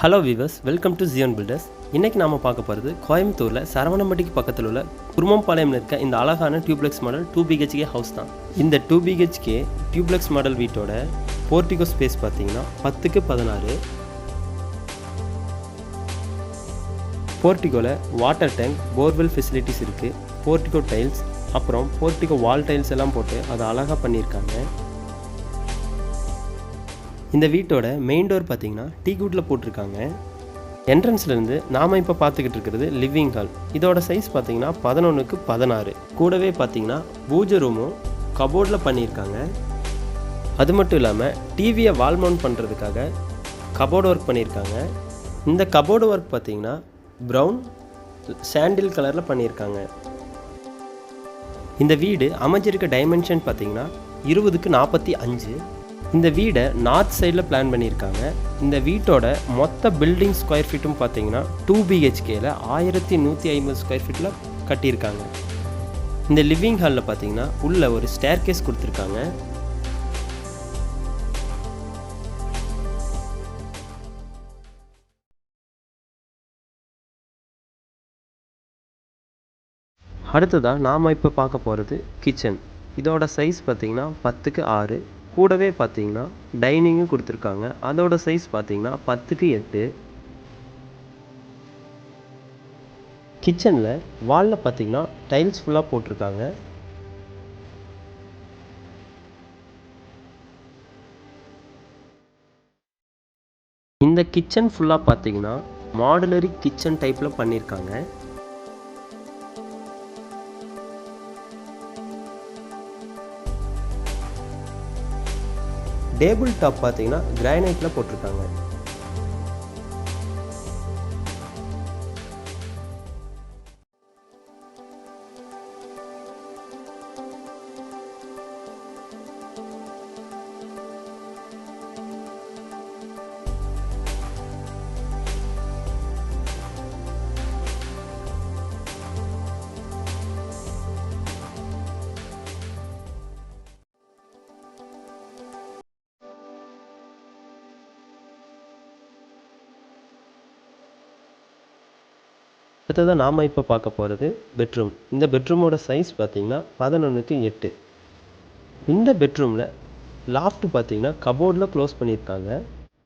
Hello viewers, welcome to Zion builders. இன்றைக்கி நாம் பார்க்க போகிறது கோயம்புத்தூரில் சரவணம்பட்டிக்கு பக்கத்தில் உள்ள குருமம்பாளையம்ல இருக்க இந்த அழகான டியூப்ளெக்ஸ் மாடல் 2BHK ஹவுஸ் தான். இந்த 2BHK டியூப்ளெக்ஸ் மாடல் வீட்டோட போர்ட்டிகோ ஸ்பேஸ் பார்த்தீங்கன்னா 10x16. போர்ட்டிகோவில் வாட்டர் டேங்க், போர்வெல் ஃபெசிலிட்டிஸ் இருக்குது. போர்ட்டிகோ டைல்ஸ், அப்புறம் போர்ட்டிகோ வால் டைல்ஸ் எல்லாம் போட்டு அதை அழகாக பண்ணியிருக்காங்க. இந்த வீட்டோட மெயின் டோர் பார்த்தீங்கன்னா டீக்வுட்டில் போட்டிருக்காங்க. என்ட்ரன்ஸ்லேருந்து நாம் இப்போ பார்த்துக்கிட்டு இருக்கிறது லிவிங் ஹால். இதோட சைஸ் பார்த்தீங்கன்னா 11x16. கூடவே பார்த்தீங்கன்னா பூஜை ரூமும் கபோர்டில் பண்ணியிருக்காங்க. அது மட்டும் இல்லாமல் டிவியை வால் மவுண்ட் பண்ணுறதுக்காக கபோர்டு ஒர்க் பண்ணியிருக்காங்க. இந்த கபோர்டு ஒர்க் பார்த்தீங்கன்னா ப்ரௌன் சாண்டில் கலரில் பண்ணியிருக்காங்க. இந்த வீடு அமைஞ்சிருக்க டைமென்ஷன் பார்த்தீங்கன்னா 20x45. இந்த வீடை நார்த் சைடில் பிளான் பண்ணியிருக்காங்க. இந்த வீட்டோட மொத்த பில்டிங் ஸ்கொயர் ஃபீட்டும் பார்த்தீங்கன்னா 2BHKல 1150 ஸ்கொயர் ஃபீட்டில் கட்டியிருக்காங்க. இந்த லிவிங் ஹாலில் பார்த்தீங்கன்னா உள்ள ஒரு ஸ்டேர் கேஸ் கொடுத்துருக்காங்க. அடுத்ததாக நாம் இப்போ பார்க்க போகிறது கிச்சன். இதோட சைஸ் பார்த்தீங்கன்னா 10x6. கூடவே பார்த்தீங்கன்னா டைனிங்கும் கொடுத்துருக்காங்க. அதோட சைஸ் பார்த்தீங்கன்னா 10x8. கிச்சனில் வாலில் பார்த்தீங்கன்னா டைல்ஸ் ஃபுல்லாக போட்டிருக்காங்க. இந்த கிச்சன் ஃபுல்லாக பார்த்தீங்கன்னா மாடுலரி கிச்சன் டைப்பில் பண்ணியிருக்காங்க. டேபிள் டாப் பார்த்தீங்கன்னா கிரானைட்டில் போட்டிருக்காங்க. அடுத்ததாக நாம் இப்போ பார்க்க போகிறது பெட்ரூம். இந்த பெட்ரூமோட சைஸ் பார்த்தீங்கன்னா 11x8. இந்த பெட்ரூமில் லாஃப்ட் பார்த்தீங்கன்னா கபோர்டில் க்ளோஸ் பண்ணியிருக்காங்க.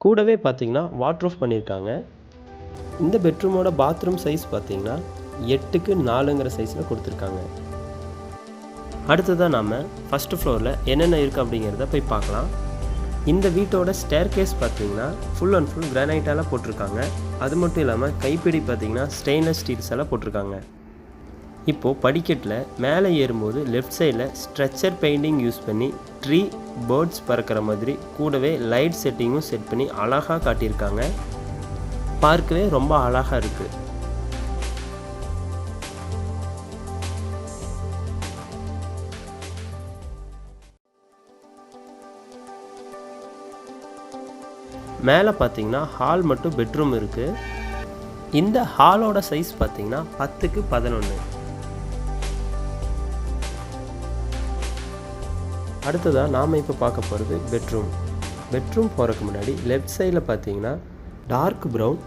கூடவே பார்த்தீங்கன்னா வாட்ரூஃப் பண்ணியிருக்காங்க. இந்த பெட்ரூமோட பாத்ரூம் சைஸ் பார்த்தீங்கன்னா 8x4ங்கிற சைஸில் கொடுத்துருக்காங்க. அடுத்ததாக நாம் ஃபஸ்ட்டு ஃப்ளோரில் என்னென்ன இருக்குது அப்படிங்கிறத போய் பார்க்கலாம். இந்த வீட்டோட ஸ்டேர் கேஸ் பார்த்தீங்கன்னா ஃபுல் அண்ட் ஃபுல் கிரானைட்டால் போட்டிருக்காங்க. அது மட்டும் இல்லாமல் கைப்பிடி பார்த்தீங்கன்னா ஸ்டெயின்லெஸ் ஸ்டீல்ஸால் போட்டிருக்காங்க. இப்போது படிக்கட்டில் மேலே ஏறும்போது லெஃப்ட் சைடில் ஸ்ட்ரெச்சர் பெயிண்டிங் யூஸ் பண்ணி ட்ரீ, பேர்ட்ஸ் பறக்கிற மாதிரி கூடவே லைட் செட்டிங்கும் செட் பண்ணி அழகாக காட்டியிருக்காங்க. பார்க்கவே ரொம்ப அழகாக இருக்குது. மேலே பார்த்தீங்கன்னா ஹால் மட்டும் பெட்ரூம் இருக்குது. இந்த ஹாலோட சைஸ் பார்த்தீங்கன்னா 10x11. அடுத்ததாக நாம் இப்போ பார்க்க போகிறது பெட்ரூம். பெட்ரூம் போகிறதுக்கு முன்னாடி லெஃப்ட் சைடில் பார்த்தீங்கன்னா dark brown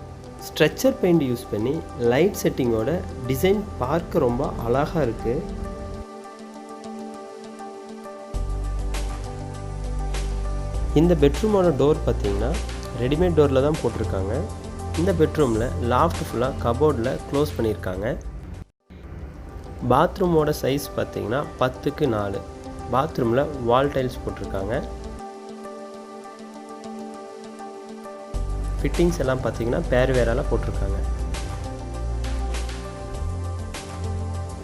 stretcher paint use பண்ணி லைட் செட்டிங்கோட டிசைன் பார்க்க ரொம்ப அழகாக இருக்குது. இந்த பெட்ரூமோட டோர் பார்த்தீங்கன்னா ரெடிமேட் டோரில் தான் போட்டிருக்காங்க. இந்த பெட்ரூமில் லாஃப்ட் ஃபுல்லாக கபோர்டில் க்ளோஸ் பண்ணியிருக்காங்க. பாத்ரூமோட சைஸ் பார்த்தீங்கன்னா 10x4. பாத்ரூமில் வால் டைல்ஸ் போட்டிருக்காங்க. ஃபிட்டிங்ஸ் எல்லாம் பார்த்தீங்கன்னா பேர்வேரால் போட்டிருக்காங்க.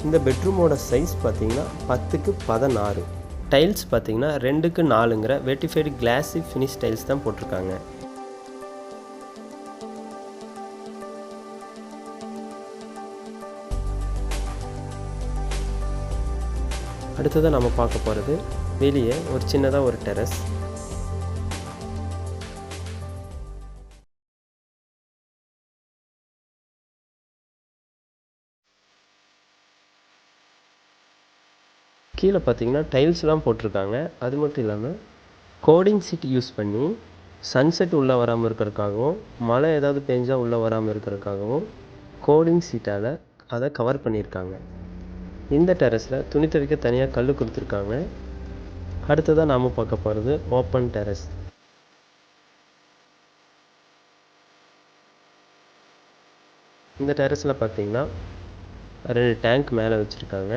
இந்த பெட்ரூமோட சைஸ் பார்த்தீங்கன்னா 10x16. டைல்ஸ் பார்த்தீங்கன்னா 2x4ங்கிற வெட்டிஃபைடு கிளாஸி ஃபினிஷ் டைல்ஸ் தான் போட்டிருக்காங்க. அடுத்ததாக நம்ம பார்க்க போகிறது வெளியே ஒரு சின்னதாக ஒரு டெரஸ். கீழே பார்த்தீங்கன்னா டைல்ஸ்லாம் போட்டிருக்காங்க. அது மட்டும் இல்லாமல் கோடிங் சீட் யூஸ் பண்ணி சன்செட் உள்ளே வராமல் இருக்கிறதுக்காகவும் மழை ஏதாவது பெஞ்சால் உள்ளே வராமல் இருக்கிறதுக்காகவும் கோலிங் சீட்டால் அதை கவர் பண்ணியிருக்காங்க. இந்த டெரஸில் துணி துவைக்க தனியாக கல் கொடுத்துருக்காங்க. அடுத்ததாக நாம் பார்க்க போகிறது ஓப்பன் டெரஸ். இந்த டெரஸில் பார்த்தீங்கன்னா 2 டேங்க் மேலே வச்சுருக்காங்க.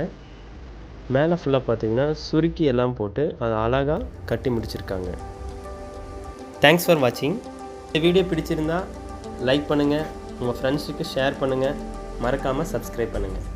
மேலே ஃபுல்லாக பார்த்தீங்கன்னா சுருக்கி எல்லாம் போட்டு அதை அழகாக கட்டி முடிச்சிருக்காங்க. தேங்க்ஸ் ஃபார் வாட்சிங். இந்த வீடியோ பிடிச்சிருந்தா லைக் பண்ணுங்கள், உங்கள் ஃப்ரெண்ட்ஸுக்கு ஷேர் பண்ணுங்கள், மறக்காமல் சப்ஸ்கிரைப் பண்ணுங்கள்.